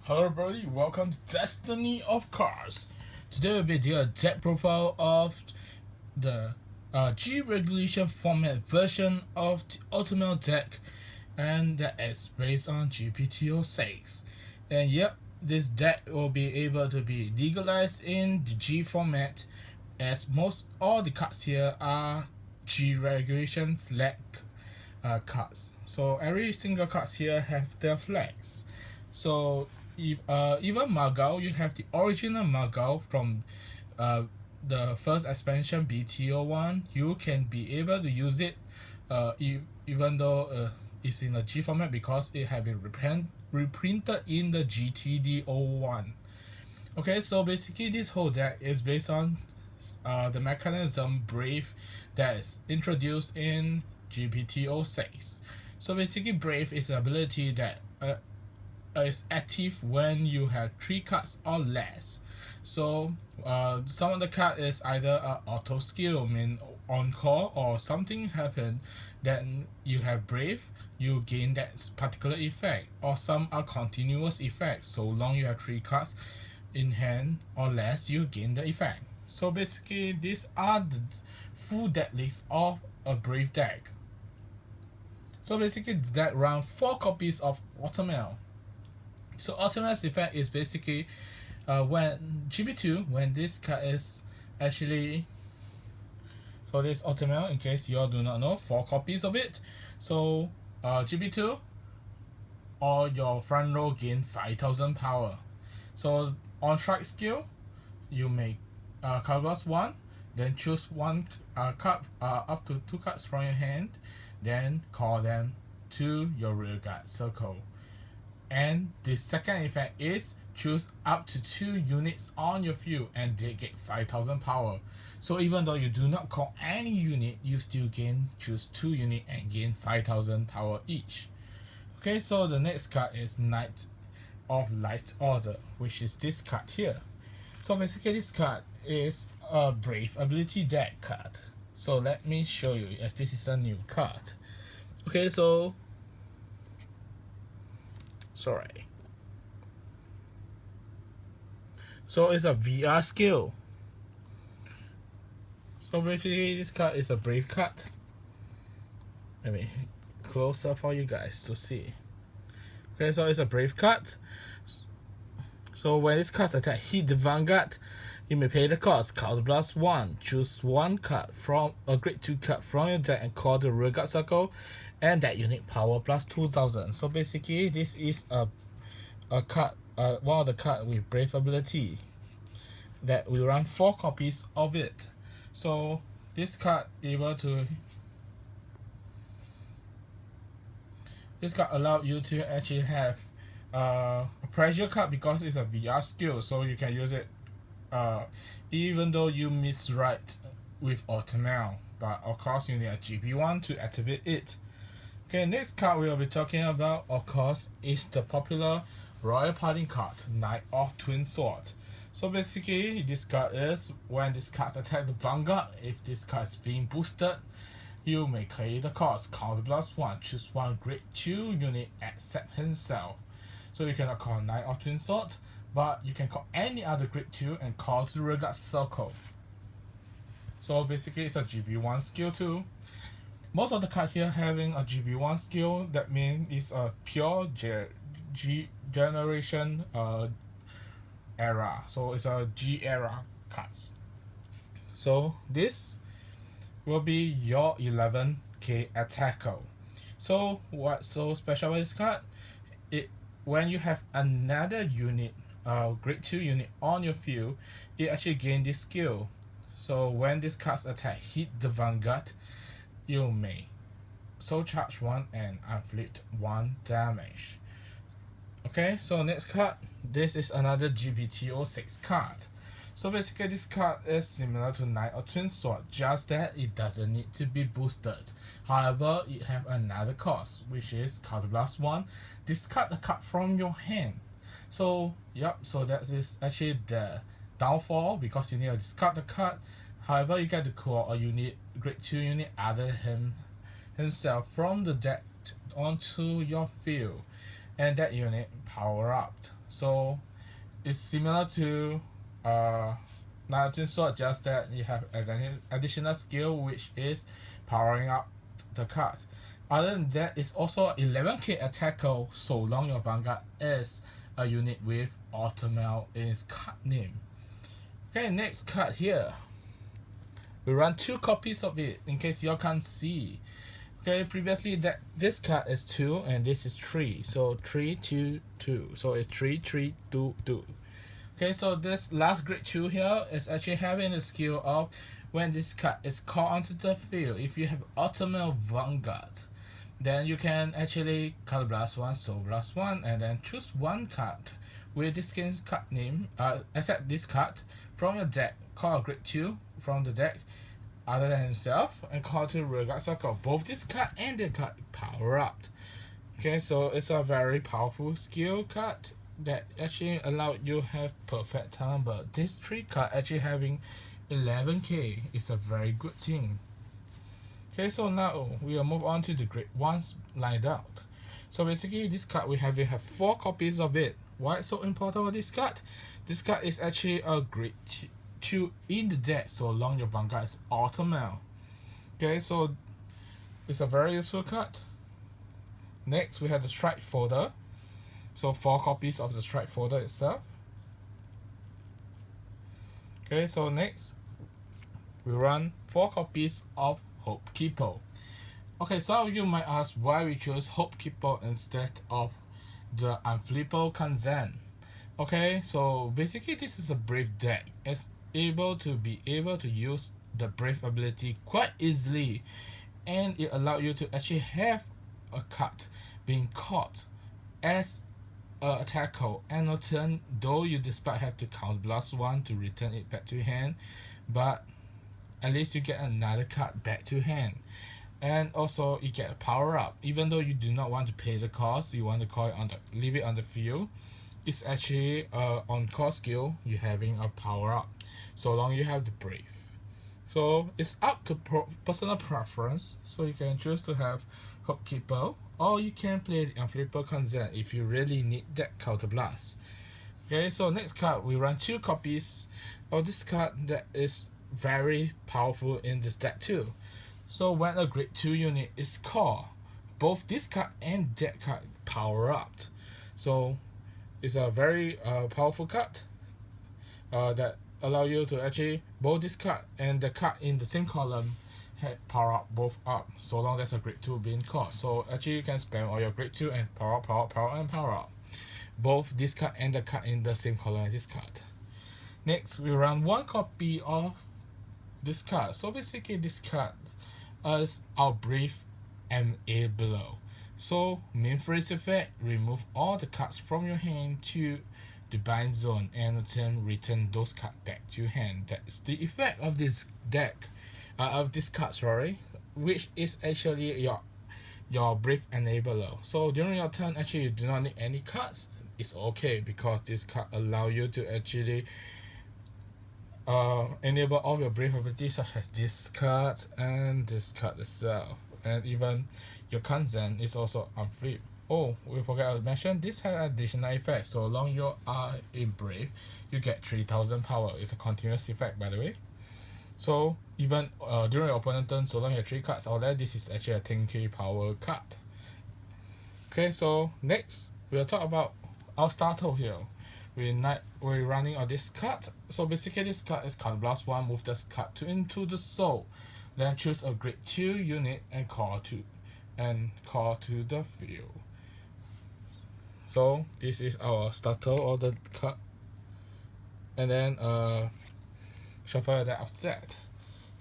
Hello everybody, welcome to Destiny of Cards. Today we'll be doing a deck profile of the G regulation format version of the Altmile deck, and that is based on GPT-06. And yep, this deck will be able to be legalized in the G format, as most all the cards here are G regulation flag cards. So every single cards here have their flags. So even Magao, you have the original Magao from the first expansion BTO1. You can be able to use it even though it's in a G format because it has been reprinted in the GTD01. Okay, so basically this whole deck is based on the mechanism Brave that is introduced in GPT-06. So basically Brave is an ability that is active when you have 3 cards or less. So some of the card is either a auto skill, mean on call, or something happen, then you have Brave, you gain that particular effect, or some are continuous effects. So long you have 3 cards in hand or less, you gain the effect. So basically these are the full deck list of a Brave deck. So basically the deck runs 4 copies of Altmile. So Altmile's effect is basically when GB2, when this card is actually, so this Altmile, in case you all do not know, 4 copies of it. So GB2 or your front row gain 5000 power. So on strike skill, you make card plus 1, then choose one card up to 2 cards from your hand, then call them to your rear guard circle. And the second effect is choose up to 2 units on your field and they get 5000 power. So even though you do not call any unit, you still choose 2 units and gain 5000 power each. Okay, so the next card is Knight of Light Order, which is this card here. So basically this card is a Brave ability deck card. So let me show you, as this is a new card. Okay, so sorry. So it's a VR skill. So basically this card is a Brave card. Let me closer for you guys to see. Okay, so it's a Brave card. So when this card attack hit the Vanguard, you may pay the cost, card plus 1, choose 1 card from a grade 2 card from your deck and call the rear guard circle, and that unit power plus 2000. So basically this is a card, one of the card with Brave ability that we run 4 copies of it. So this card allow you to actually have a pressure card because it's a VR skill, so you can use it even though you miswrite with Altmile, but of course you need a GB1 to activate it. Okay, next card we will be talking about, of course, is the popular Royal Paladin card, Knight of Twin Swords. So basically this card is when this card attack the Vanguard, if this card is being boosted, you may pay the cost, count plus 1, choose 1 grade 2 unit except himself. So you cannot call Knight of Twin Swords, but you can call any other grade 2 and call to the rear guard circle. So basically it's a GB1 skill too. Most of the cards here having a GB1 skill, that means it's a pure G generation era. So it's a G era cards. So this will be your 11k attacker. So what's so special with this card? When you have another unit, grade 2 unit on your field, it actually gain this skill. So when this card's attack hit the Vanguard, you may soul charge 1 and inflict 1 damage. Okay, so next card, this is another GPT-06 card. So basically this card is similar to Knight of Twin Sword, just that it doesn't need to be boosted. However, it have another cost, which is card plus 1, discard a card from your hand. So yep, so that is actually the downfall, because you need to discard the card. However, you get to call a unit, grade 2 unit other himself from the deck onto your field, and that unit power up. So it's similar to Mountain Sword, just that you have an additional skill which is powering up the cards. Other than that, it's also 11k attacker so long your Vanguard is a unit with Altmile in its card name. Okay, next card here. We run 2 copies of it in case you can't see. Okay, previously that this card is 2 and this is 3. So 3, 2, 2. So it's 3, 3, 2, 2. Okay, so this last grade 2 here is actually having the skill of when this card is called onto the field. If you have Altmile Vanguard, then you can actually Color Blast 1, Soul Blast 1, and then choose one card with this game's card name, except this card from your deck, call a grade 2 from the deck other than himself, and call to Rearguard Circle. Both this card and the card power up. Okay, so it's a very powerful skill card that actually allow you have perfect time, but this 3 card actually having 11k is a very good thing. Okay, so now we will move on to the grade 1s lined out. So basically this card we have 4 copies of it. Why it's so important with this card? This card is actually a grade 2 in the deck so long your Vanguard is Altmile. Okay, so it's a very useful card. Next we have the strike folder. So 4 copies of the strike folder itself. Okay, so next we run 4 copies of Hope Keeper. Okay, some of you might ask why we chose Hope Keeper instead of the Unflippable Kanzen. Okay, so basically this is a brave deck. It's able to use the brave ability quite easily, and it allows you to actually have a card being caught as a attacker and a turn, though you despite have to count blast 1 to return it back to hand, but at least you get another card back to hand. And also you get a power up, even though you do not want to pay the cost, you want to call it on the leave it on the field. It's actually on cost skill you having a power up so long you have the brave. So it's up to personal preference, so you can choose to have Hope Keeper, or you can play the Unflippable Kanzen if you really need that counter blast. Okay, so next card we run 2 copies of this card that is very powerful in this deck too. So when a grade 2 unit is called, both this card and that card power up. So it's a very powerful card that allow you to actually both this card and the card in the same column power up both up so long there's a grade 2 being called. So actually you can spam all your grade 2 and power up, power up, power up, and power up both this card and the card in the same column as this card. Next we run 1 copy of this card. So basically this card is our brave MA below. So main phrase effect, remove all the cards from your hand to the bind zone and then return those cards back to hand. That's the effect of this deck, of this card, sorry, which is actually your brave enabler. So during your turn, actually you do not need any cards. It's okay because this card allow you to actually enable all your brave abilities such as this card and this card itself, and even your Kanzen is also unflip. Oh, we forgot to mention this has additional effect. So long you are a brave, you get 3000 power. It's a continuous effect, by the way. So even during your opponent turn, so long you have 3 cards out there, this is actually a 10k power card. Okay, so next we'll talk about our starter here. We're running on this card. So basically this card is Card Blast 1, move this card into the soul. Then choose a grade 2 unit and call to the field. So this is our starter of the card. And then shuffle that after that.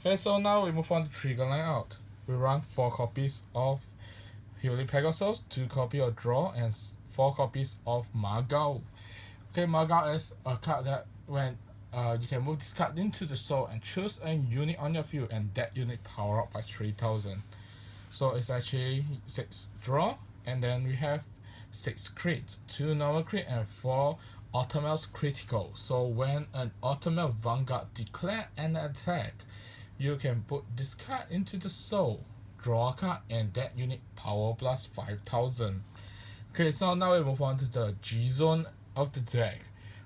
Okay, so now we move on to trigger line out. We run 4 copies of Healing Pegasus, 2 copies of Draw, and 4 copies of Margao. Okay, Margao is a card that when you can move this card into the soul and choose a unit on your field, and that unit power up by 3000. So it's actually 6 draw, and then we have 6 crit, 2 normal crit, and 4 Altmile's critical. So when an Altmile Vanguard declare an attack, you can put this card into the soul, draw a card, and that unit power plus 5000. Okay, so now we move on to the G Zone of the deck,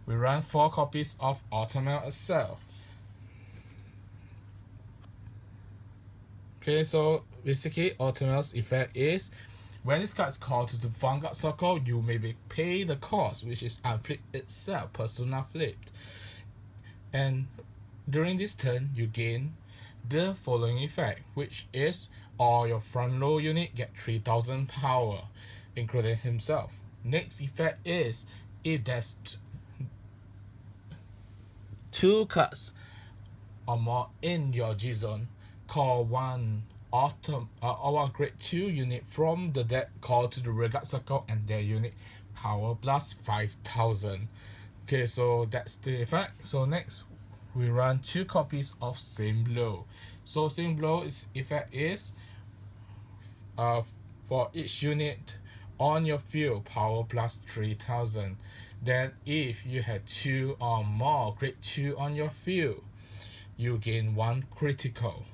we run 4 copies of Altmile itself. Okay, so basically Altmile's effect is when this card is called to the Vanguard circle, you may pay the cost, which is unflipped itself, Persona flipped. And during this turn, you gain the following effect, which is all your front row unit get 3000 power, including himself. Next effect is if there's 2 cards or more in your G zone, call one one grade 2 unit from the deck, call to the Vanguard circle, and their unit power plus 5000. Okay, so that's the effect. So next we run 2 copies of Same Blow. So Same Blow is effect is for each unit on your field, power plus 3000. Then if you had 2 or more grade 2 on your field, you gain 1 critical.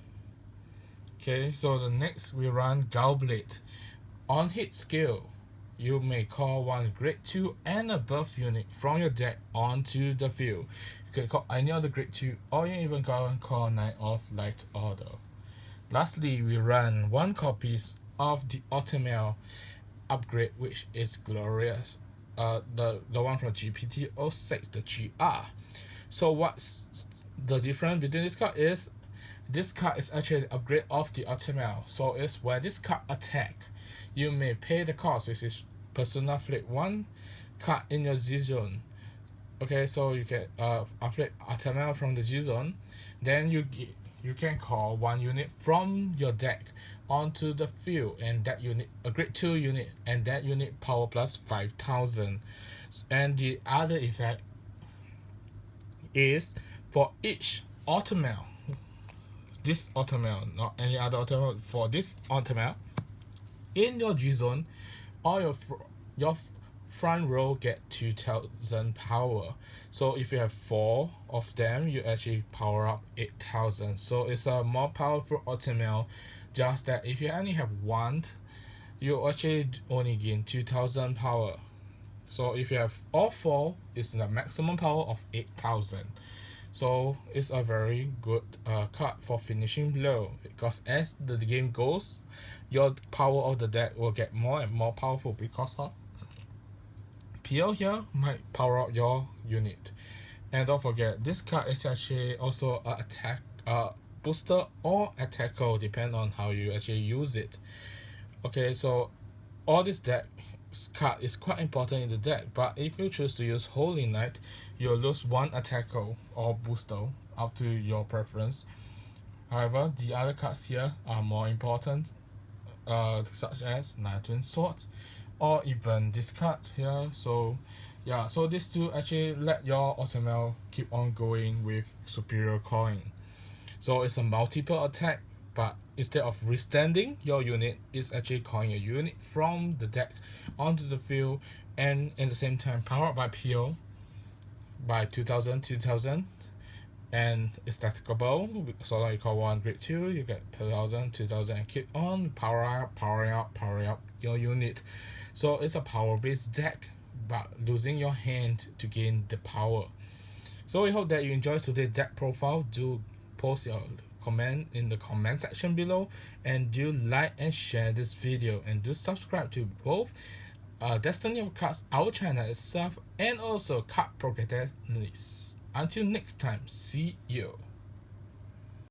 Okay, so the next we run Goblet. On hit skill, you may call 1 grade 2 and above unit from your deck onto the field. You can call any other grade 2, or you even call Knight of Light Order. Lastly, we run 1 copies of the Altmile upgrade, which is glorious. The one from GPT-06, the GR. So what's the difference between this card is this card is actually the upgrade of the Altmile. So it's when this card attack, you may pay the cost, which is Persona flip 1 card in your G zone. Okay, so you get flip Altmile from the G zone, then you can call 1 unit from your deck onto the field, and that unit a grade 2 unit, and that unit power plus 5000. And the other effect is for each Altmile, this Altmile, not any other Altmile, for this Altmile in your G zone, all your front row get 2000 power. So if you have 4 of them, you actually power up 8000. So it's a more powerful Altmile. Just that if you only have 1, you actually only gain 2000 power. So if you have all 4, it's the maximum power of 8000. So it's a very good card for finishing blow, because as the game goes, your power of the deck will get more and more powerful, because of PO here might power up your unit. And don't forget, this card is actually also an attack booster or attacker, depend on how you actually use it. Okay, so all this deck card is quite important in the deck, but if you choose to use Holy Knight, you'll lose 1 attacker or booster, up to your preference. However, the other cards here are more important, such as Twin Swords, or even this card here. So yeah, so these 2 actually let your Altmile keep on going with superior coin. So it's a multiple attack, but instead of withstanding your unit, it's actually calling a unit from the deck onto the field, and at the same time powered up by PO by 2000, and it's stackable. So long you call 1 grade 2, you get 2000, and keep on powering up your unit. So it's a power based deck, but losing your hand to gain the power. So we hope that you enjoyed today's deck profile. Do post your comment in the comment section below, and do like and share this video, and do subscribe to both Destiny of Cards, our channel itself, and also Card Protagonist. Until next time, see you.